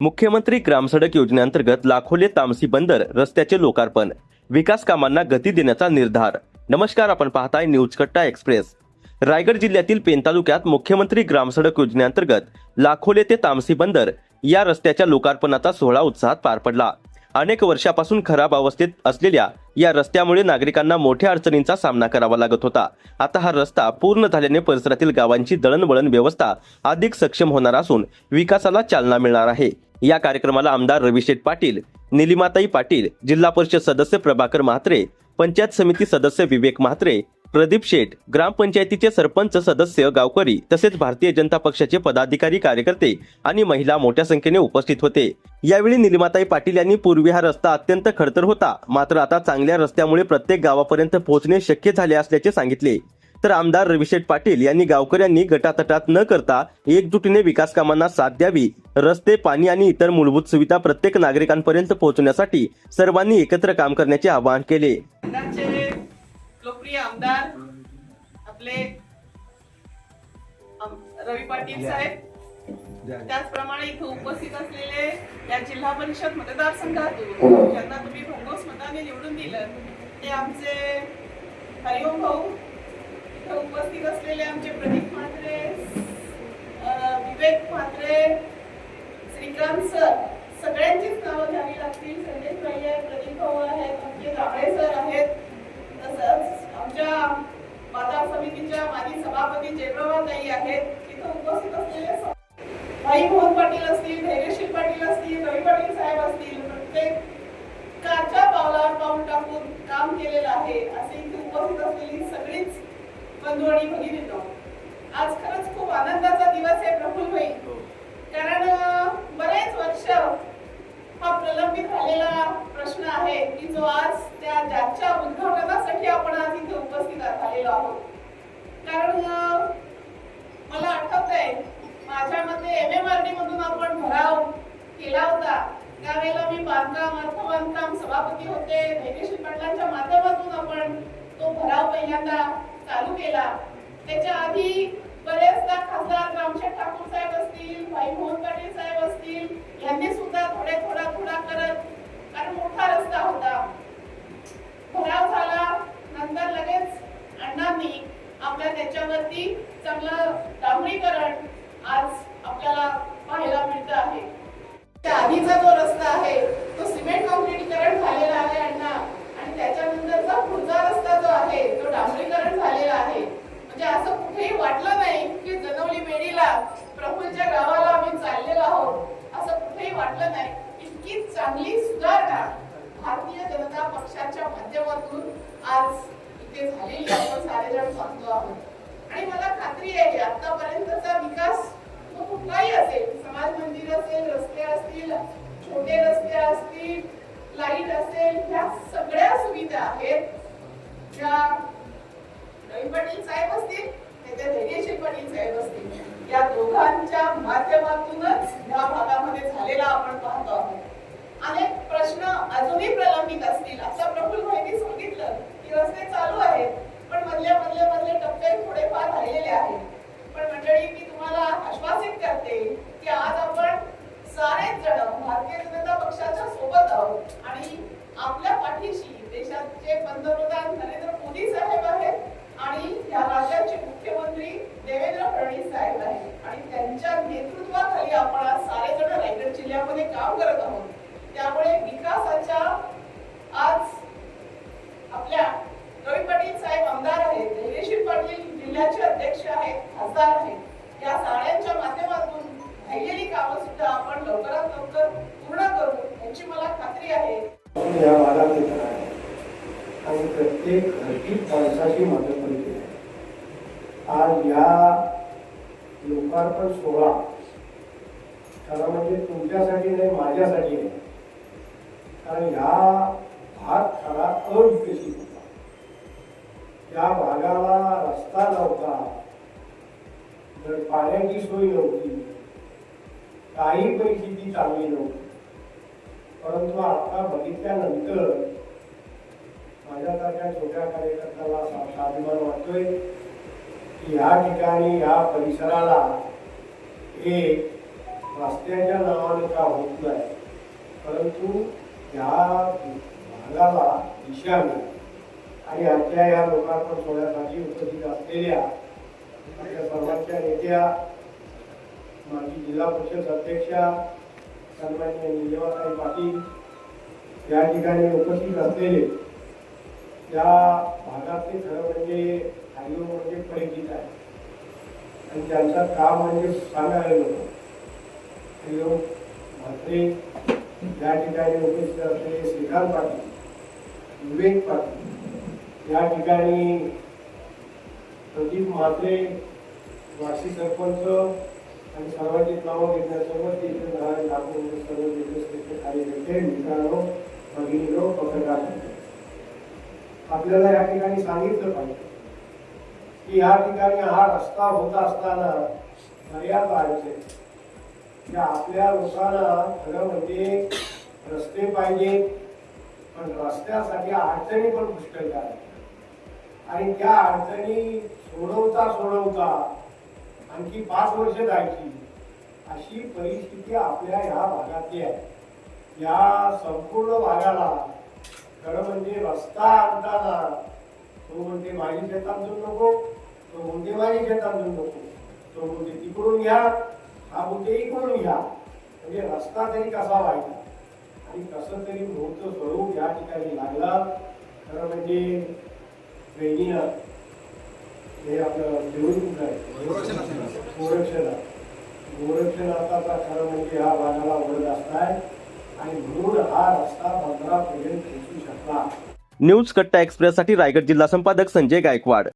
मुख्यमंत्री ग्रामसडक योजनेअंतर्गत लाखोले तामसी बंदर रस्त्याचे लोकार्पण, विकास कामांना गती देण्याचा निर्धार। नमस्कार, आपण पाहताय न्यूज कट्टा एक्सप्रेस। रायगड जिल्ह्यातील पेन तालुक्यात मुख्यमंत्री ग्रामसडक योजनेअंतर्गत लाखोले ते तामसी बंदर या रस्त्याच्या लोकार्पणाचा सोहळा उत्साहात पार पडला। अनेक वर्षापासून खराब अवस्थेत असलेल्या या रस्त्यामुळे नागरिकांना मोठ्या अडचणींचा सामना करावा लागत होता। आता हा रस्ता पूर्ण झाल्याने परिसरातील गावांची दळणवळण व्यवस्था अधिक सक्षम होणार असून विकासाला चालना मिळणार आहे। या कार्यक्रमाला आमदार रविशेठ पाटील, निलिमाताई पाटील, जिल्हा परिषद सदस्य प्रभाकर म्हात्रे, पंचायत समिती सदस्य विवेक म्हात्रे, प्रदीप शेठ, ग्रामपंचायतीचे सरपंच सदस्य, गावकरी तसेच भारतीय जनता पक्षाचे पदाधिकारी, कार्यकर्ते आणि महिला मोठ्या संख्येने उपस्थित होते। यावेळी निलिमाताई पाटील यांनी पूर्वी हा रस्ता अत्यंत खडतर होता, मात्र आता चांगल्या रस्त्यामुळे प्रत्येक गावापर्यंत पोहोचणे शक्य झाले असल्याचे सांगितले। तर आमदार रविशेठ पाटील यांनी गावकऱ्यांनी गटातटात न करता एकजुटीने विकास कामांना साथ द्यावी, रस्ते, पाणी आणि इतर मूलभूत सुविधा प्रत्येक नागरिकांपर्यंत पोहोचण्यासाठी सर्वांनी एकत्र काम करण्याचे आवाहन केले। लोकप्रिय आमदार आपले रवी पाटील साहेब, त्याचप्रमाणे इथे उपस्थित असलेले या जिल्हा परिषद मतदारसंघातून ज्यांना तुम्ही भरघोस मताने निवडून दिलं ते आमचे हरिओम भाऊ, इथे उपस्थित असलेले आमचे प्रदीप म्हात्रे, विवेक म्हात्रे, श्रीकांत सर, सगळ्यांचीच नावं घ्यावी लागतील। संदेश भाई आहे, प्रदीप भाऊ आहेत, आमचे गावडे सर आहेत, तसंच आमच्या बाजार समितीच्या माजी सभापती जयप्रभाताई आहेत, तिथे उपस्थित असलेले भाई मोहन पाटील असतील, धैर्यशील पाटील असतील, रवी पाटील साहेब असतील, प्रत्येकाच्या पावलावर पाऊल टाकून काम केलेलं आहे। असे इथे उपस्थित असलेली सगळीच बंधू आणि भगिनींनो, आज खरंच खूप आनंदाचा दिवस आहे प्रफुल्ल भाई, कारण बरेच वर्ष हा प्रलंबित झालेला प्रश्न आहे की जो आज ज्याच्या उद्घाटनासाठी आपण आज इथे उपस्थित झालेलो आहोत। कारण मला आठवतंय माझ्या मते MMRD मधून आपण भराव केला होता, त्यावेळेला मी बांधकाम सभापती होते, धैर्यशील पाटलांच्या माध्यमातून आपण तो भराव पहिल्यांदा चालू केला। त्याच्या आधी बरेचदा खासदार रामशेठ ठाकूर साहेब असतील, भाई मोहन पाटील साहेब असतील, यांनी सुद्धा थोडा करत, कारण मोठा रस्ता होता, भराव झाला। नंतर लगेच अण्णांनी आपल्या त्याच्यावरती चांगलं डांबरीकरण आज आपल्याला पाहायला मिळतं आहे। त्या आधीचा जो रस्ता आहे तो सिमेंट काँक्रीटीकरण झालेला आहे अण्णा, आणि त्याच्यानंतरचा पुढचा रस्ता जो आहे तो डांबरीकरण झालेला आहे। म्हणजे असं कुठेही वाटलं नाही की जनवली बेडीला प्रफुल्लच्या गावाला आम्ही चाललेलो आहोत, असं कुठेही वाटलं नाही। इतकी चांगली सुधारणा भारतीय जनता पक्षाच्या माध्यमातून आज इथे झालेली आपण सारेजण सांगतो आहोत। आणि मला खात्री आहे की आतापर्यंतचा विकास तो कुठलाही असेल, समाज मंदिर असेल, रस्ते असतील, छोटे रस्ते असतील, लाईट असेल, ह्या सगळ्या सुविधा आहेत ज्या रवी पाटील साहेब असतील, त्याच्या धैर्यशील पाटील साहेब असतील, या दोघांच्या माध्यमातूनच या भागामध्ये झालेला आपण पाहतो आहोत। अनेक प्रश्न अजूनही प्रलंबित असतील। आता प्रफुल्ल भाईंनी सांगितलं की रस्ते चालू आहेत, पण मधले टप्पे थोडेफार राहिलेले आहेत। पण मंडळी, मी तुम्हाला आश्वासित करते की आज आपण सारेच जण भारतीय जनता पक्षाच्या सोबत आहोत आणि आपल्या पाठीशी देशाचे पंतप्रधान नरेंद्र मोदी साहेब आहेत आणि या राज्याचे मुख्यमंत्री देवेंद्र फडणवीस साहेब आहेत, आणि त्यांच्या नेतृत्वाखाली आपण आज सारे जण रायगड जिल्ह्यामध्ये काम करत आहोत। त्यामुळे विकासाच्या आज आपल्या रवी पाटील साहेब आमदार आहेत, धैर्यशील पाटील जिल्ह्याचे अध्यक्ष आहेत, खासदार आहेत, या साऱ्यांच्या माध्यमातून राहिलेली कामं सुद्धा आपण लवकरात लवकर पूर्ण करू याची मला खात्री आहे। या भागात येत आहे आणि प्रत्येक घरटीत माणसाची मदत करते। आज या लोकार्पण सोहळा खरं म्हणजे तुमच्यासाठी नाही, माझ्यासाठी नाही, कारण हा भाग खरा अविकसित होता। या भागाला रस्ता नव्हता, जर पाण्याची सोय नव्हती, काही परिस्थिती चांगली नव्हती। परंतु आता बघितल्यानंतर माझ्यासारख्या छोट्या कार्यकर्त्याला अभिमान वाटतोय की या ठिकाणी या परिसराला एक रस्त्याच्या नावाने का होत नाही, परंतु या भागाला दिशा मिळेल. आणि आजच्या या लोकार्पण सोहळ्यासाठी उपस्थित असलेल्या आपल्या सर्वांच्या नेत्या, माजी जिल्हा परिषद अध्यक्षा सन्माननीय निलेवाताई पाटील, या ठिकाणी उपस्थित असलेले या भागातले खरं म्हणजे हरिओम म्हणजे परिचित आहे आणि त्यांचं काम म्हणजे सांगायला नको. हरिओम म्हात्रे, या ठिकाणी उपस्थित असलेले श्रीकांत पाटील, विवेक पाटील, या ठिकाणी प्रदीप म्हात्रे, वाशी सरपंच आणि सर्वांची नावं घेण्यासोबत इथे राहणारे लाखो सर्व जिल्ह्याचे कार्यकर्ते, मित्रांनो, भगिनींनो, पत्रकार, आपल्याला या ठिकाणी सांगितलं पाहिजे की या ठिकाणी हा रस्ता होत असताना बऱ्याच अडचणी, त्या आपल्या लोकांना खरं म्हणजे रस्ते पाहिजे, पण रस्त्यासाठी अडचणी पण पुष्कळ आहेत आणि त्या अडचणी सोडवता आणखी 5 वर्ष जायची अशी परिस्थिती आपल्या ह्या भागातली आहे. या संपूर्ण भागाला खरं म्हणजे रस्ता आणताना तो म्हणते माझी शेतात जाऊ नको, तो म्हणते माझी शेतात जाऊ नको, तो म्हणते तिकडून घ्या, हा म्हणते इकडून घ्या, म्हणजे रस्ता तरी कसा व्हायचा आणि कसं तरी मूळचं स्वरूप या ठिकाणी लागला. खरं म्हणजे बहिणीनं हे आपलं देऊन कुठं आहे गोरक्षणाचा खरं म्हणजे हा भागाला वरद असताय आणि म्हणून हा रस्ता 15 पर्यंत पोहोचू शकला. न्यूज कट्टा एक्सप्रेससाठी रायगड जिल्हा संपादक संजय गायकवाड.